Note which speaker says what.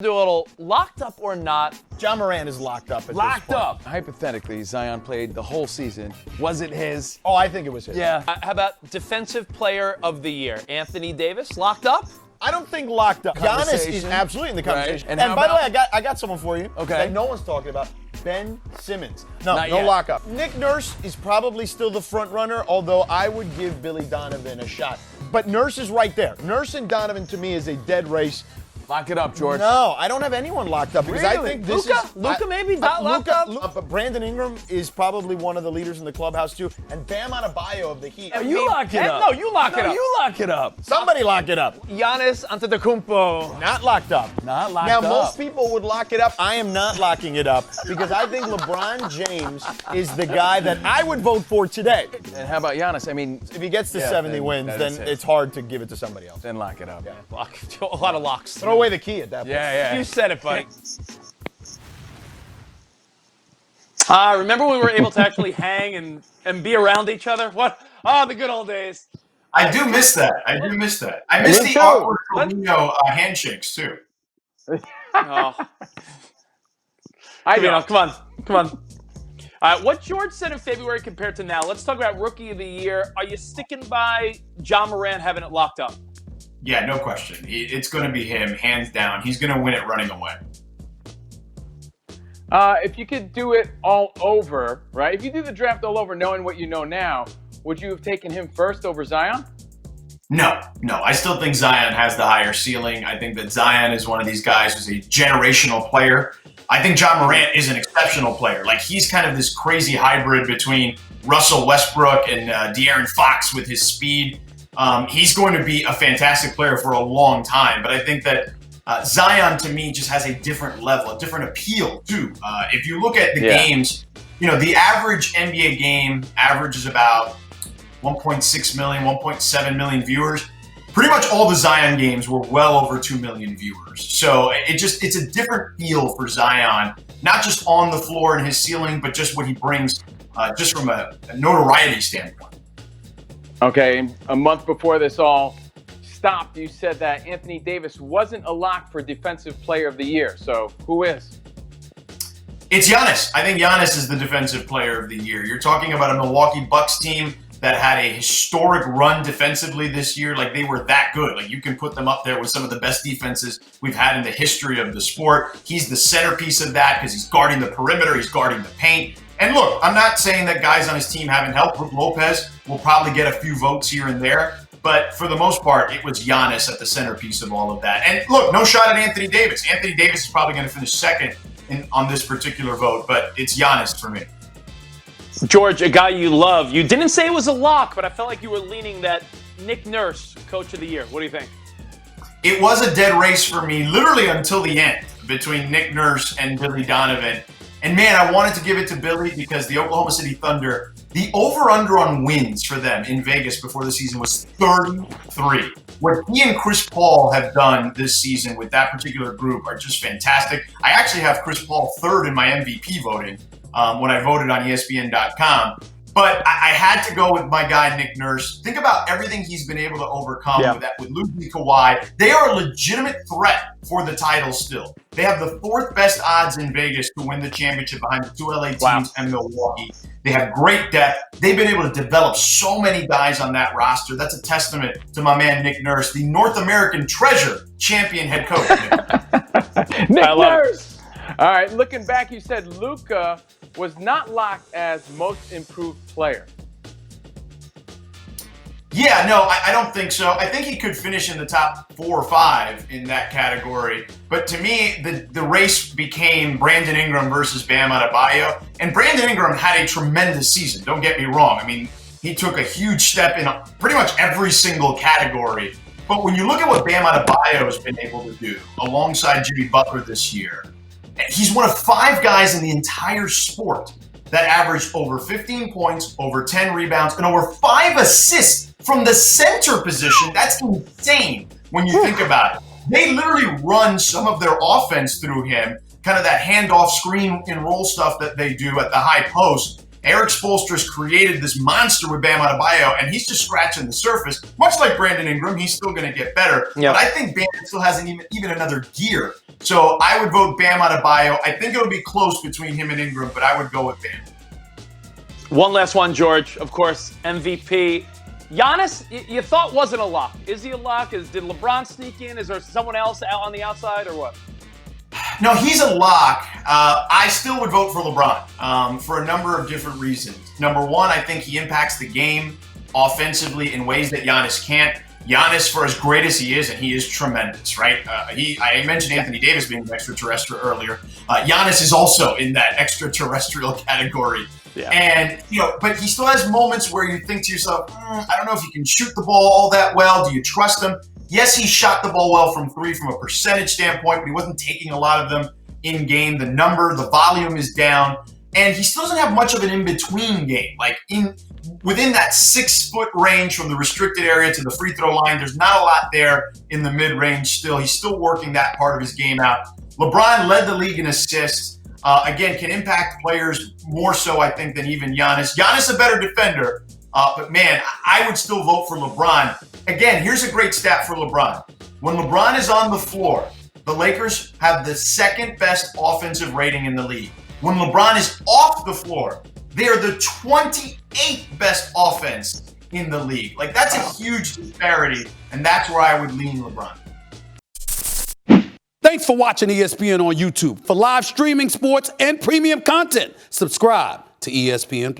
Speaker 1: Do a little locked up or not.
Speaker 2: John Morant is locked up at
Speaker 1: Locked
Speaker 2: this point.
Speaker 1: up. Hypothetically, Zion played the whole season. Was it his?
Speaker 2: Oh, I think it was his.
Speaker 1: Yeah.
Speaker 3: How about Defensive Player of the Year? Anthony Davis, locked up?
Speaker 2: I don't think locked up. Giannis is absolutely in the conversation.
Speaker 1: Right.
Speaker 2: And by the
Speaker 1: about-
Speaker 2: way, I got someone for you that no one's talking about. Ben Simmons. No
Speaker 1: Not yet.
Speaker 2: lockup. Nick Nurse is probably still the front runner, although I would give Billy Donovan a shot. But Nurse is right there. Nurse and Donovan, to me, is a dead race.
Speaker 1: Lock it up, George.
Speaker 2: No, I don't have anyone locked up because I
Speaker 1: Really?
Speaker 2: think this
Speaker 3: Luka?
Speaker 2: is
Speaker 3: Luka maybe not locked up?
Speaker 2: But Brandon Ingram is probably one of the leaders in the clubhouse too, and Bam Adebayo of the Heat.
Speaker 1: You lock it up.
Speaker 3: No, you lock it up.
Speaker 1: You lock it up.
Speaker 2: Somebody lock it up.
Speaker 3: Giannis Antetokounmpo.
Speaker 2: Not locked up.
Speaker 1: Not locked
Speaker 2: now,
Speaker 1: up.
Speaker 2: most people would lock it up. I am not locking it up because I think LeBron James is the guy that I would vote for today.
Speaker 1: And how about Giannis? I mean,
Speaker 2: If he gets to 70
Speaker 1: then
Speaker 2: wins,
Speaker 1: that
Speaker 2: then
Speaker 1: is it.
Speaker 2: it's hard to give it to somebody else.
Speaker 1: then lock it up.
Speaker 3: Lock. A lot of locks.
Speaker 2: Throw away the key at that point.
Speaker 1: Yeah.
Speaker 3: You said it, buddy. Remember when we were able to actually hang and be around each other? What? Oh, the good old days.
Speaker 4: I do miss that. I miss
Speaker 1: Me
Speaker 4: the
Speaker 1: too.
Speaker 4: awkward Fabinho handshakes too.
Speaker 3: Oh. Come on. What George said in February compared to now. Let's talk about Rookie of the Year. Are you sticking by John Morant having it locked up?
Speaker 4: Yeah, no question. It's going to be him, hands down. He's going to win it running away.
Speaker 5: If you could do it all over, right? If you do the draft all over, knowing what you know now, would you have taken him first over Zion?
Speaker 4: No. I still think Zion has the higher ceiling. I think that Zion is one of these guys who's a generational player. I think John Morant is an exceptional player. Like, he's kind of this crazy hybrid between Russell Westbrook and De'Aaron Fox with his speed. He's going to be a fantastic player for a long time, but I think that Zion, to me, just has a different level, a different appeal, too. If you look at the games, the average NBA game averages about 1.6 million, 1.7 million viewers. Pretty much all the Zion games were well over 2 million viewers. So it's a different feel for Zion, not just on the floor and his ceiling, but just what he brings just from a notoriety standpoint.
Speaker 5: Okay, a month before this all stopped, you said that Anthony Davis wasn't a lock for Defensive Player of the Year. So who is?
Speaker 4: It's Giannis. I think Giannis is the Defensive Player of the Year. You're talking about a Milwaukee Bucks team that had a historic run defensively this year. Like, they were that good. Like, you can put them up there with some of the best defenses we've had in the history of the sport. He's the centerpiece of that because he's guarding the perimeter, he's guarding the paint. And look, I'm not saying that guys on his team haven't helped. Brook Lopez will probably get a few votes here and there. But for the most part, it was Giannis at the centerpiece of all of that. And look, no shot at Anthony Davis. Anthony Davis is probably going to finish second on this particular vote, but it's Giannis for me.
Speaker 3: George, a guy you love. You didn't say it was a lock, but I felt like you were leaning that Nick Nurse, Coach of the Year. What do you think?
Speaker 4: It was a dead race for me, literally until the end, between Nick Nurse and Billy Donovan. And man, I wanted to give it to Billy because the Oklahoma City Thunder, the over-under on wins for them in Vegas before the season was 33. What he and Chris Paul have done this season with that particular group are just fantastic. I actually have Chris Paul third in my MVP voting when I voted on ESPN.com. But I had to go with my guy, Nick Nurse. Think about everything he's been able to overcome with Luka Kawhi. They are a legitimate threat for the title still. They have the fourth best odds in Vegas to win the championship behind the two LA teams and Milwaukee. They have great depth. They've been able to develop so many guys on that roster. That's a testament to my man, Nick Nurse, the North American treasure champion head coach.
Speaker 5: Nick Nurse! All right, looking back, you said Luka was not locked as most improved player.
Speaker 4: Yeah, no, I don't think so. I think he could finish in the top 4 or 5 in that category. But to me, the race became Brandon Ingram versus Bam Adebayo. And Brandon Ingram had a tremendous season, don't get me wrong. I mean, he took a huge step in pretty much every single category. But when you look at what Bam Adebayo has been able to do alongside Jimmy Butler this year, he's one of 5 guys in the entire sport that averaged over 15 points, over 10 rebounds, and over 5 assists from the center position. That's insane when you think about it. They literally run some of their offense through him, kind of that handoff screen and roll stuff that they do at the high post. Eric Spoelstra's created this monster with Bam Adebayo, and he's just scratching the surface. Much like Brandon Ingram, he's still going to get better.
Speaker 3: Yep.
Speaker 4: But I think Bam still has even another gear. So I would vote Bam Adebayo. I think it'll be close between him and Ingram, but I would go with Bam.
Speaker 3: One last one, George. Of course, MVP. Giannis, you thought wasn't a lock. Is he a lock? Did LeBron sneak in? Is there someone else out on the outside or what?
Speaker 4: No, he's a lock. I still would vote for LeBron for a number of different reasons. Number one, I think he impacts the game offensively in ways that Giannis can't. Giannis, for as great as he is, and he is tremendous, right? I mentioned Anthony Davis being an extraterrestrial earlier. Giannis is also in that extraterrestrial category.
Speaker 3: Yeah.
Speaker 4: And, but he still has moments where you think to yourself, I don't know if he can shoot the ball all that well. Do you trust him? Yes, he shot the ball well from three from a percentage standpoint, but he wasn't taking a lot of them in game. The volume is down, and he still doesn't have much of an in-between game. Like within that 6 foot range from the restricted area to the free throw line, there's not a lot there in the mid-range still. He's still working that part of his game out. LeBron led the league in assists. Again, can impact players more so, I think, than even Giannis. Giannis a better defender, but man, I would still vote for LeBron. Again, here's a great stat for LeBron. When LeBron is on the floor, the Lakers have the second best offensive rating in the league. When LeBron is off the floor, they are the 28th best offense in the league. Like, that's a huge disparity, and that's where I would lean LeBron.
Speaker 6: Thanks for watching ESPN on YouTube. For live streaming sports and premium content, subscribe to ESPN+.